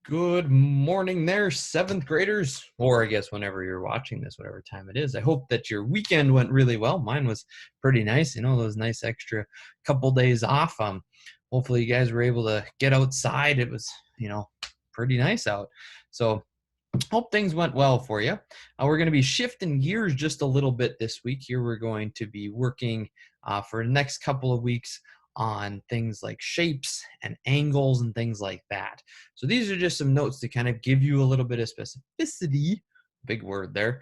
Good morning there, seventh graders, or I guess whenever you're watching this, whatever time it is. I hope that your weekend went really well. Mine was pretty nice, those nice extra couple days off. Hopefully you guys were able to get outside. It was, pretty nice out. So hope things went well for you. We're going to be shifting gears just a little bit this week. Here we're going to be working for the next couple of weeks on things like shapes and angles and things like that. So these are just some notes to kind of give you a little bit of specificity, big word there,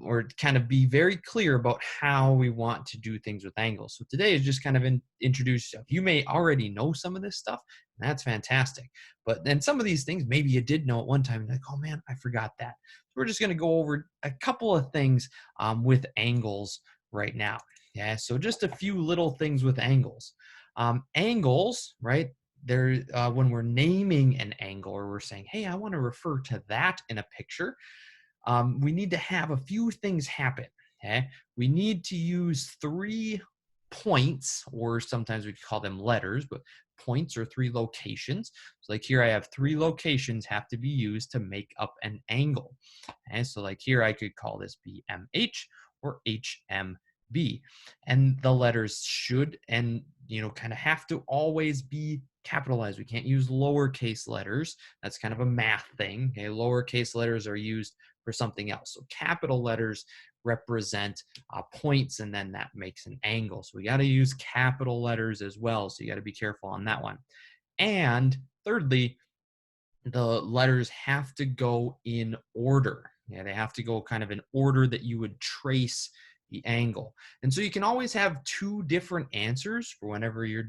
or kind of be very clear about how we want to do things with angles. So today is just kind of introduce yourself. You may already know some of this stuff, and that's fantastic. But then some of these things, maybe you did know at one time, like, oh man, I forgot that. So we're just going to go over a couple of things with angles right now. Yeah, so just a few little things with angles. Angles, right? There, when we're naming an angle or we're saying, hey, I want to refer to that in a picture, we need to have a few things happen. Okay, we need to use 3 points, or sometimes we call them letters, but points are 3 locations. So like here I have 3 locations have to be used to make up an angle. Okay, so like here I could call this BMH or HMB, and the letters should and kind of have to always be capitalized. We can't use lowercase letters. That's kind of a math thing. Okay, lowercase letters are used for something else. So capital letters represent points, and then that makes an angle. So we got to use capital letters as well. So you got to be careful on that one. And thirdly, the letters have to go in order. Yeah, they have to go kind of in order that you would trace the angle. And so you can always have 2 different answers for whenever you're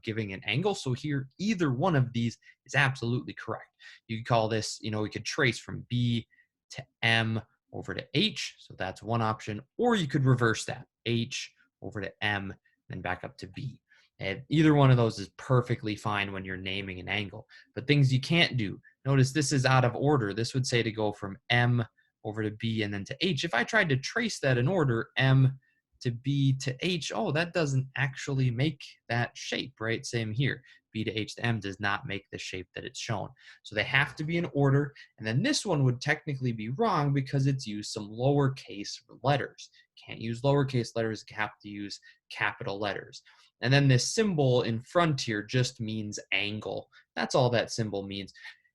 giving an angle. So here, either one of these is absolutely correct. You could call this, we could trace from B to M over to H. So that's one option. Or you could reverse that, H over to M, then back up to B. And either one of those is perfectly fine when you're naming an angle. But things you can't do, notice this is out of order. This would say to go from M over to B and then to H. If I tried to trace that in order, M to B to H, oh, that doesn't actually make that shape, right? Same here. B to H to M does not make the shape that it's shown. So they have to be in order. And then this one would technically be wrong because it's used some lowercase letters. Can't use lowercase letters, have to use capital letters. And then this symbol in front here just means angle. That's all that symbol means.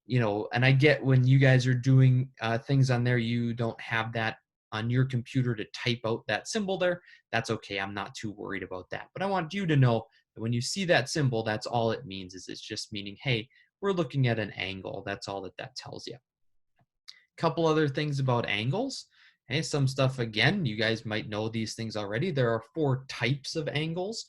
And I get when you guys are doing things on there, you don't have that on your computer to type out that symbol there. That's okay. I'm not too worried about that. But I want you to know that when you see that symbol, that's all it means, is it's just meaning, hey, we're looking at an angle. That's all that tells you. Couple other things about angles. Okay, some stuff, again, you guys might know these things already. There are 4 types of angles.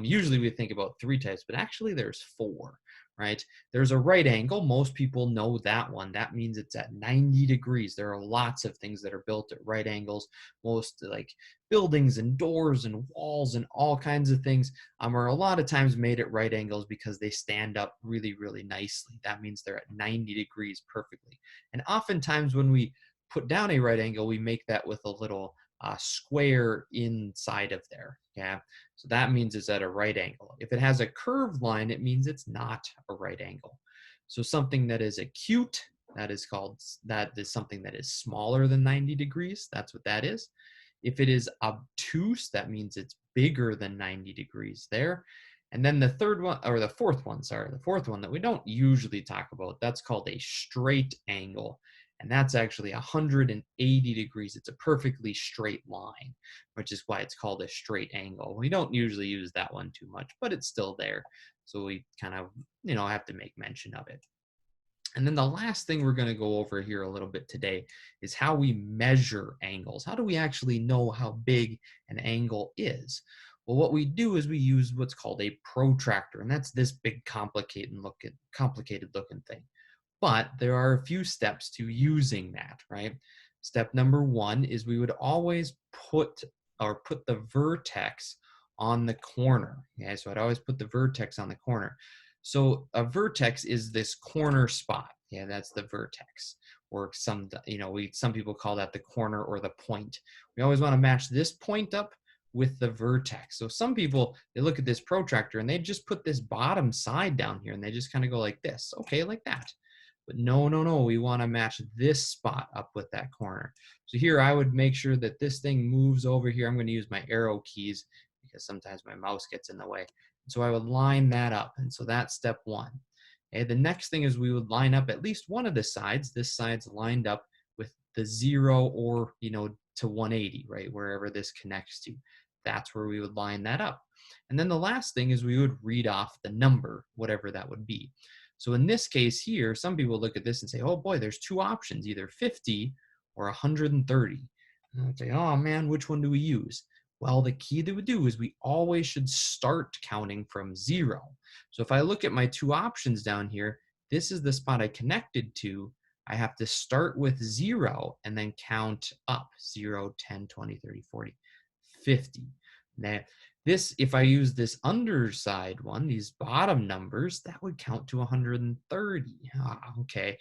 Usually we think about 3 types, but actually there's 4, right? There's a right angle. Most people know that one. That means it's at 90 degrees. There are lots of things that are built at right angles. Most like buildings and doors and walls and all kinds of things are a lot of times made at right angles because they stand up really, really nicely. That means they're at 90 degrees perfectly. And oftentimes when we put down a right angle, we make that with a little square inside of there. Yeah, so that means it's at a right angle. If it has a curved line, it means it's not a right angle. So something that is acute, that is something that is smaller than 90 degrees. That's what that is. If it is obtuse, that means it's bigger than 90 degrees there. And then the fourth one that we don't usually talk about, that's called a straight angle. And that's actually 180 degrees. It's a perfectly straight line, which is why it's called a straight angle. We don't usually use that one too much, but it's still there. So we kind of, have to make mention of it. And then the last thing we're going to go over here a little bit today is how we measure angles. How do we actually know how big an angle is? Well, what we do is we use what's called a protractor, and that's this big complicated looking thing. But there are a few steps to using that, right? Step number 1 is we would always put the vertex on the corner. Okay, so I'd always put the vertex on the corner. So a vertex is this corner spot. Yeah, that's the vertex. Or some people call that the corner or the point. We always want to match this point up with the vertex. So some people, they look at this protractor and they just put this bottom side down here and they just kind of go like this. Okay, like that. But no, no, no, we want to match this spot up with that corner. So here I would make sure that this thing moves over here. I'm going to use my arrow keys because sometimes my mouse gets in the way. So I would line that up. And so that's step one. Okay, the next thing is we would line up at least one of the sides. This side's lined up with the 0 or, to 180, right? Wherever this connects to. That's where we would line that up. And then the last thing is we would read off the number, whatever that would be. So in this case here, some people look at this and say, oh boy, there's two options, either 50 or 130. And I'd say, oh man, which one do we use? Well, the key that we do is we always should start counting from 0. So if I look at my two options down here, this is the spot I connected to. I have to start with 0 and then count up 0, 10, 20, 30, 40, 50. Now, this, if I use this underside one, these bottom numbers, that would count to 130. Okay.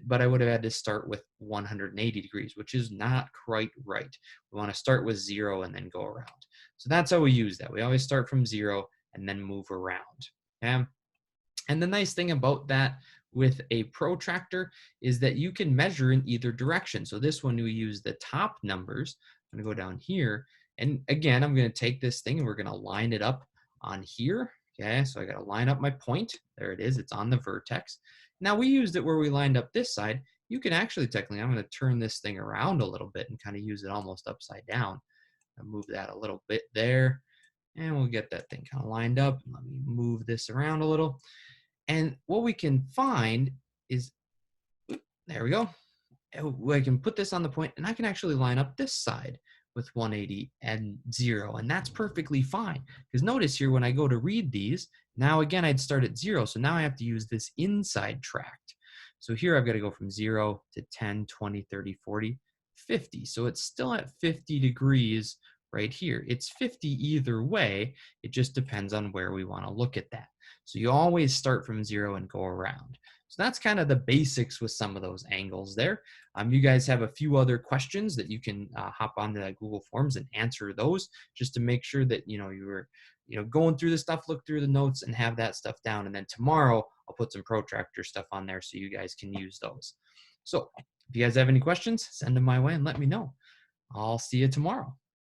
But I would have had to start with 180 degrees, which is not quite right. We want to start with 0 and then go around. So that's how we use that. We always start from 0 and then move around. Okay? And the nice thing about that with a protractor is that you can measure in either direction. So this one, we use the top numbers. I'm going to go down here. And again, I'm going to take this thing and we're going to line it up on here. Okay, so I got to line up my point. There it is. It's on the vertex. Now we used it where we lined up this side. You can actually technically, I'm going to turn this thing around a little bit and kind of use it almost upside down. I'll move that a little bit there. And we'll get that thing kind of lined up. Let me move this around a little. And what we can find is, there we go. I can put this on the point and I can actually line up this side with 180 and 0. And that's perfectly fine. Because notice here, when I go to read these, now again, I'd start at 0. So now I have to use this inside tract. So here I've got to go from 0 to 10, 20, 30, 40, 50. So it's still at 50 degrees right here. It's 50 either way. It just depends on where we want to look at that. So you always start from 0 and go around. So that's kind of the basics with some of those angles there. You guys have a few other questions that you can hop onto that Google Forms and answer those, just to make sure that you were going through the stuff, look through the notes and have that stuff down. And then tomorrow I'll put some protractor stuff on there so you guys can use those. So if you guys have any questions, send them my way and let me know. I'll see you tomorrow.